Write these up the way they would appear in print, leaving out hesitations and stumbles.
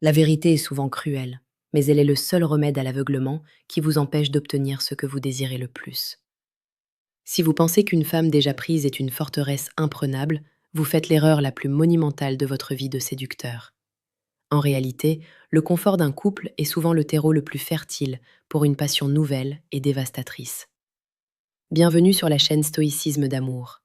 La vérité est souvent cruelle, mais elle est le seul remède à l'aveuglement qui vous empêche d'obtenir ce que vous désirez le plus. Si vous pensez qu'une femme déjà prise est une forteresse imprenable, vous faites l'erreur la plus monumentale de votre vie de séducteur. En réalité, le confort d'un couple est souvent le terreau le plus fertile pour une passion nouvelle et dévastatrice. Bienvenue sur la chaîne Stoïcisme d'amour.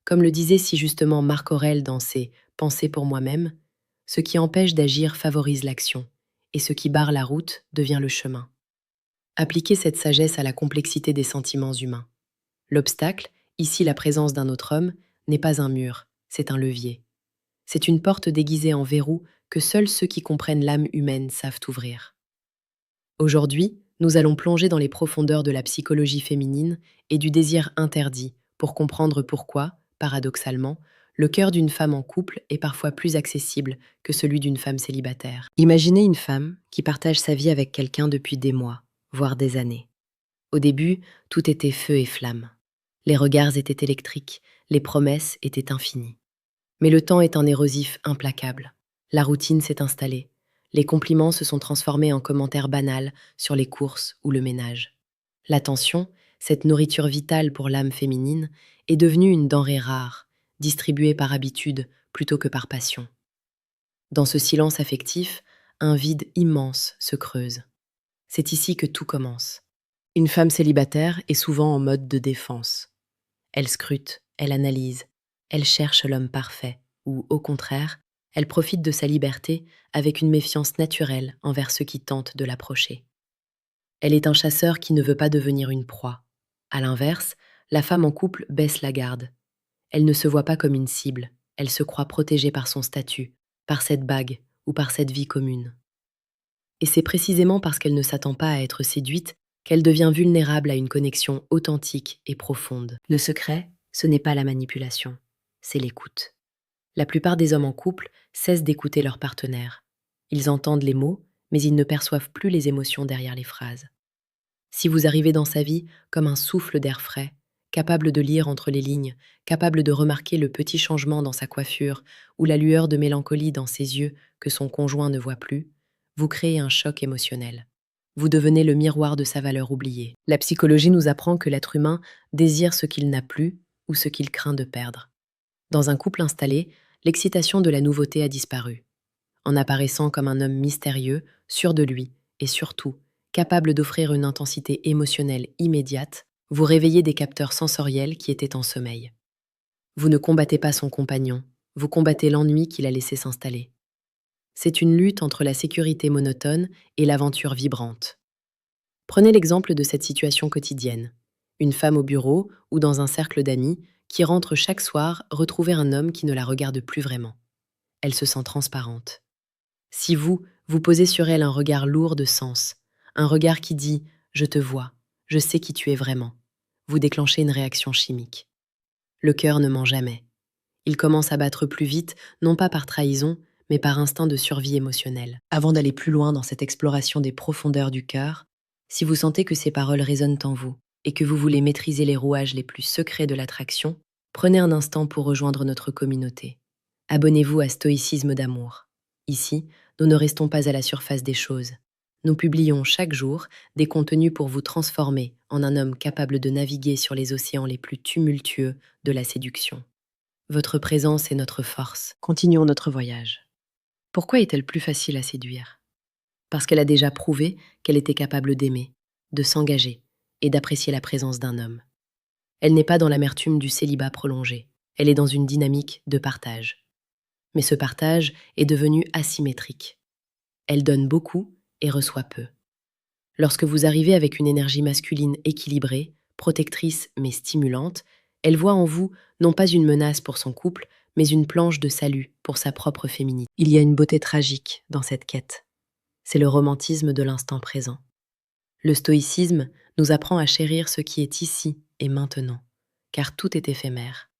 Comme le disait si justement Marc Aurèle dans ses Pensées pour moi-même, ce qui empêche d'agir favorise l'action, et ce qui barre la route devient le chemin. Appliquez cette sagesse à la complexité des sentiments humains. L'obstacle, ici la présence d'un autre homme, n'est pas un mur, c'est un levier. C'est une porte déguisée en verrou que seuls ceux qui comprennent l'âme humaine savent ouvrir. Aujourd'hui, nous allons plonger dans les profondeurs de la psychologie féminine et du désir interdit pour comprendre pourquoi, paradoxalement, le cœur d'une femme en couple est parfois plus accessible que celui d'une femme célibataire. Imaginez une femme qui partage sa vie avec quelqu'un depuis des mois, voire des années. Au début, tout était feu et flamme. Les regards étaient électriques, les promesses étaient infinies. Mais le temps est un érosif implacable. La routine s'est installée. Les compliments se sont transformés en commentaires banals sur les courses ou le ménage. L'attention, cette nourriture vitale pour l'âme féminine, est devenue une denrée rare, distribuée par habitude plutôt que par passion. Dans ce silence affectif, un vide immense se creuse. C'est ici que tout commence. Une femme célibataire est souvent en mode de défense. Elle scrute, elle analyse, elle cherche l'homme parfait, ou au contraire, elle profite de sa liberté avec une méfiance naturelle envers ceux qui tentent de l'approcher. Elle est un chasseur qui ne veut pas devenir une proie. À l'inverse, la femme en couple baisse la garde. Elle ne se voit pas comme une cible, elle se croit protégée par son statut, par cette bague ou par cette vie commune. Et c'est précisément parce qu'elle ne s'attend pas à être séduite qu'elle devient vulnérable à une connexion authentique et profonde. Le secret, ce n'est pas la manipulation, c'est l'écoute. La plupart des hommes en couple cessent d'écouter leur partenaire. Ils entendent les mots, mais ils ne perçoivent plus les émotions derrière les phrases. Si vous arrivez dans sa vie comme un souffle d'air frais, capable de lire entre les lignes, capable de remarquer le petit changement dans sa coiffure ou la lueur de mélancolie dans ses yeux que son conjoint ne voit plus, vous créez un choc émotionnel. Vous devenez le miroir de sa valeur oubliée. La psychologie nous apprend que l'être humain désire ce qu'il n'a plus ou ce qu'il craint de perdre. Dans un couple installé, l'excitation de la nouveauté a disparu. En apparaissant comme un homme mystérieux, sûr de lui, et surtout, capable d'offrir une intensité émotionnelle immédiate, vous réveillez des capteurs sensoriels qui étaient en sommeil. Vous ne combattez pas son compagnon, vous combattez l'ennui qu'il a laissé s'installer. C'est une lutte entre la sécurité monotone et l'aventure vibrante. Prenez l'exemple de cette situation quotidienne. Une femme au bureau ou dans un cercle d'amis qui rentre chaque soir retrouver un homme qui ne la regarde plus vraiment. Elle se sent transparente. Si vous posez sur elle un regard lourd de sens, un regard qui dit ⁇ Je te vois, je sais qui tu es vraiment ⁇ vous déclenchez une réaction chimique. Le cœur ne ment jamais. Il commence à battre plus vite, non pas par trahison, mais par instinct de survie émotionnelle. Avant d'aller plus loin dans cette exploration des profondeurs du cœur, si vous sentez que ces paroles résonnent en vous et que vous voulez maîtriser les rouages les plus secrets de l'attraction, prenez un instant pour rejoindre notre communauté. Abonnez-vous à Stoïcisme d'amour. Ici, nous ne restons pas à la surface des choses. Nous publions chaque jour des contenus pour vous transformer en un homme capable de naviguer sur les océans les plus tumultueux de la séduction. Votre présence est notre force. Continuons notre voyage. Pourquoi est-elle plus facile à séduire? Parce qu'elle a déjà prouvé qu'elle était capable d'aimer, de s'engager et d'apprécier la présence d'un homme. Elle n'est pas dans l'amertume du célibat prolongé, elle est dans une dynamique de partage. Mais ce partage est devenu asymétrique. Elle donne beaucoup et reçoit peu. Lorsque vous arrivez avec une énergie masculine équilibrée, protectrice mais stimulante, elle voit en vous non pas une menace pour son couple, mais une planche de salut pour sa propre féminité. Il y a une beauté tragique dans cette quête. C'est le romantisme de l'instant présent. Le stoïcisme nous apprend à chérir ce qui est ici et maintenant, car tout est éphémère.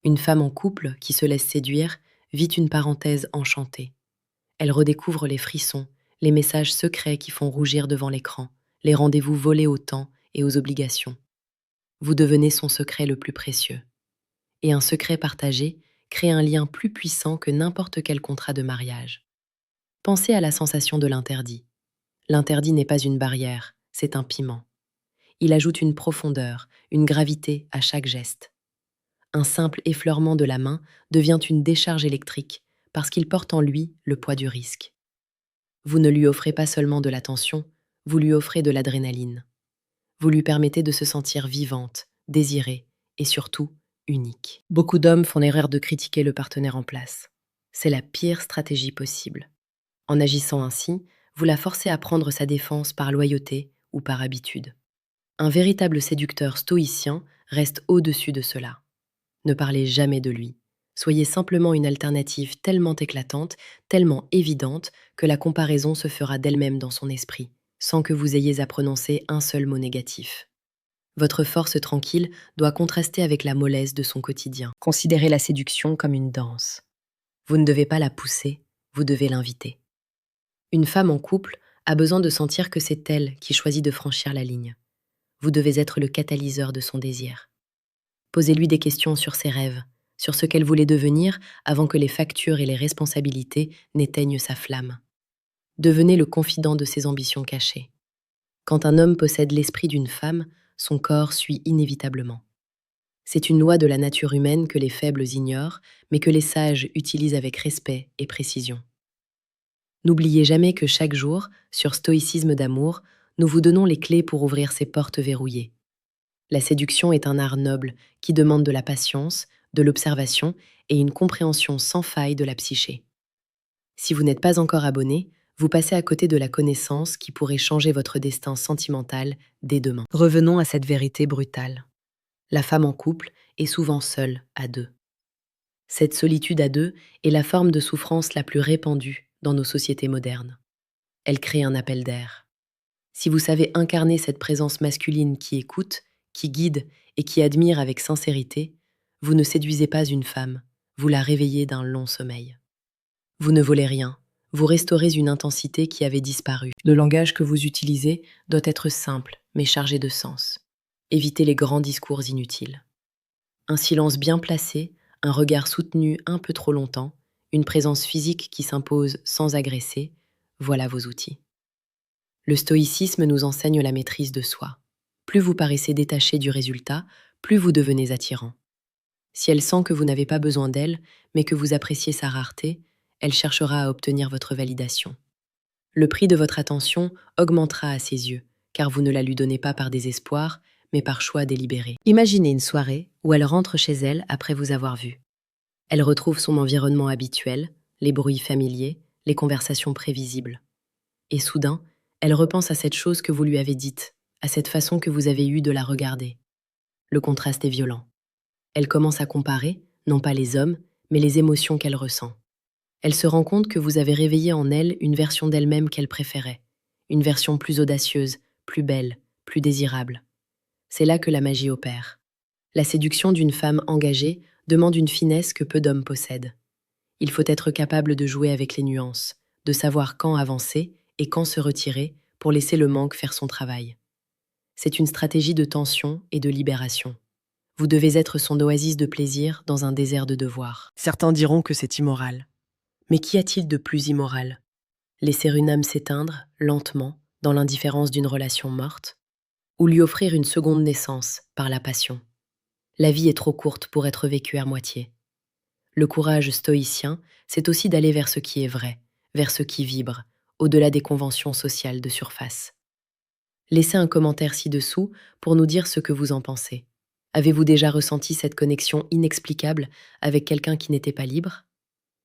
Une femme en couple qui se laisse séduire vit une parenthèse enchantée. Elle redécouvre les frissons, les messages secrets qui font rougir devant l'écran, les rendez-vous volés au temps et aux obligations. Vous devenez son secret le plus précieux. Et un secret partagé crée un lien plus puissant que n'importe quel contrat de mariage. Pensez à la sensation de l'interdit. L'interdit n'est pas une barrière, c'est un piment. Il ajoute une profondeur, une gravité à chaque geste. Un simple effleurement de la main devient une décharge électrique parce qu'il porte en lui le poids du risque. Vous ne lui offrez pas seulement de l'attention, vous lui offrez de l'adrénaline. Vous lui permettez de se sentir vivante, désirée et surtout unique. Beaucoup d'hommes font l'erreur de critiquer le partenaire en place. C'est la pire stratégie possible. En agissant ainsi, vous la forcez à prendre sa défense par loyauté ou par habitude. Un véritable séducteur stoïcien reste au-dessus de cela. Ne parlez jamais de lui. Soyez simplement une alternative tellement éclatante, tellement évidente, que la comparaison se fera d'elle-même dans son esprit, sans que vous ayez à prononcer un seul mot négatif. Votre force tranquille doit contraster avec la mollesse de son quotidien. Considérez la séduction comme une danse. Vous ne devez pas la pousser, vous devez l'inviter. Une femme en couple a besoin de sentir que c'est elle qui choisit de franchir la ligne. Vous devez être le catalyseur de son désir. Posez-lui des questions sur ses rêves, sur ce qu'elle voulait devenir avant que les factures et les responsabilités n'éteignent sa flamme. Devenez le confident de ses ambitions cachées. Quand un homme possède l'esprit d'une femme, son corps suit inévitablement. C'est une loi de la nature humaine que les faibles ignorent, mais que les sages utilisent avec respect et précision. N'oubliez jamais que chaque jour, sur Stoïcisme d'amour, nous vous donnons les clés pour ouvrir ces portes verrouillées. La séduction est un art noble qui demande de la patience, de l'observation et une compréhension sans faille de la psyché. Si vous n'êtes pas encore abonné, vous passez à côté de la connaissance qui pourrait changer votre destin sentimental dès demain. Revenons à cette vérité brutale. La femme en couple est souvent seule à deux. Cette solitude à deux est la forme de souffrance la plus répandue dans nos sociétés modernes. Elle crée un appel d'air. Si vous savez incarner cette présence masculine qui écoute, qui guide et qui admire avec sincérité, vous ne séduisez pas une femme, vous la réveillez d'un long sommeil. Vous ne volez rien, vous restaurez une intensité qui avait disparu. Le langage que vous utilisez doit être simple, mais chargé de sens. Évitez les grands discours inutiles. Un silence bien placé, un regard soutenu un peu trop longtemps, une présence physique qui s'impose sans agresser, voilà vos outils. Le stoïcisme nous enseigne la maîtrise de soi. Plus vous paraissez détaché du résultat, plus vous devenez attirant. Si elle sent que vous n'avez pas besoin d'elle, mais que vous appréciez sa rareté, elle cherchera à obtenir votre validation. Le prix de votre attention augmentera à ses yeux, car vous ne la lui donnez pas par désespoir, mais par choix délibéré. Imaginez une soirée où elle rentre chez elle après vous avoir vu. Elle retrouve son environnement habituel, les bruits familiers, les conversations prévisibles. Et soudain, elle repense à cette chose que vous lui avez dite, à cette façon que vous avez eue de la regarder. Le contraste est violent. Elle commence à comparer, non pas les hommes, mais les émotions qu'elle ressent. Elle se rend compte que vous avez réveillé en elle une version d'elle-même qu'elle préférait, une version plus audacieuse, plus belle, plus désirable. C'est là que la magie opère. La séduction d'une femme engagée demande une finesse que peu d'hommes possèdent. Il faut être capable de jouer avec les nuances, de savoir quand avancer et quand se retirer pour laisser le manque faire son travail. C'est une stratégie de tension et de libération. Vous devez être son oasis de plaisir dans un désert de devoir. Certains diront que c'est immoral. Mais qu'y a-t-il de plus immoral? Laisser une âme s'éteindre, lentement, dans l'indifférence d'une relation morte? Ou lui offrir une seconde naissance, par la passion? La vie est trop courte pour être vécue à moitié. Le courage stoïcien, c'est aussi d'aller vers ce qui est vrai, vers ce qui vibre, au-delà des conventions sociales de surface. Laissez un commentaire ci-dessous pour nous dire ce que vous en pensez. Avez-vous déjà ressenti cette connexion inexplicable avec quelqu'un qui n'était pas libre?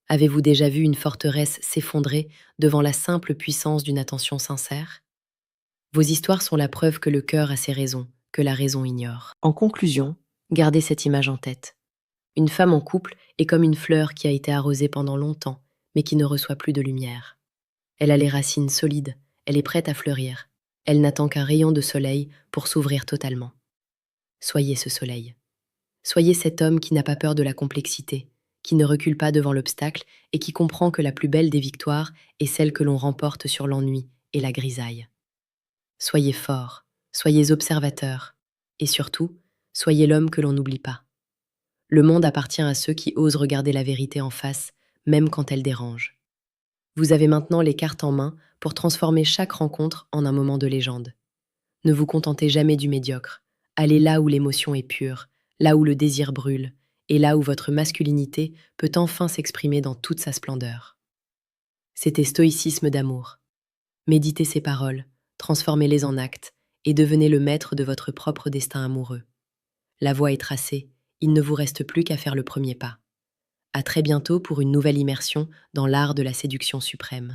Avez-vous déjà vu une forteresse s'effondrer devant la simple puissance d'une attention sincère? Vos histoires sont la preuve que le cœur a ses raisons, que la raison ignore. En conclusion, gardez cette image en tête. Une femme en couple est comme une fleur qui a été arrosée pendant longtemps, mais qui ne reçoit plus de lumière. Elle a les racines solides, elle est prête à fleurir. Elle n'attend qu'un rayon de soleil pour s'ouvrir totalement. Soyez ce soleil. Soyez cet homme qui n'a pas peur de la complexité, qui ne recule pas devant l'obstacle et qui comprend que la plus belle des victoires est celle que l'on remporte sur l'ennui et la grisaille. Soyez fort, soyez observateur, et surtout, soyez l'homme que l'on n'oublie pas. Le monde appartient à ceux qui osent regarder la vérité en face, même quand elle dérange. Vous avez maintenant les cartes en main pour transformer chaque rencontre en un moment de légende. Ne vous contentez jamais du médiocre. Allez là où l'émotion est pure, là où le désir brûle, et là où votre masculinité peut enfin s'exprimer dans toute sa splendeur. C'était stoïcisme d'amour. Méditez ces paroles, transformez-les en actes, et devenez le maître de votre propre destin amoureux. La voie est tracée, il ne vous reste plus qu'à faire le premier pas. À très bientôt pour une nouvelle immersion dans l'art de la séduction suprême.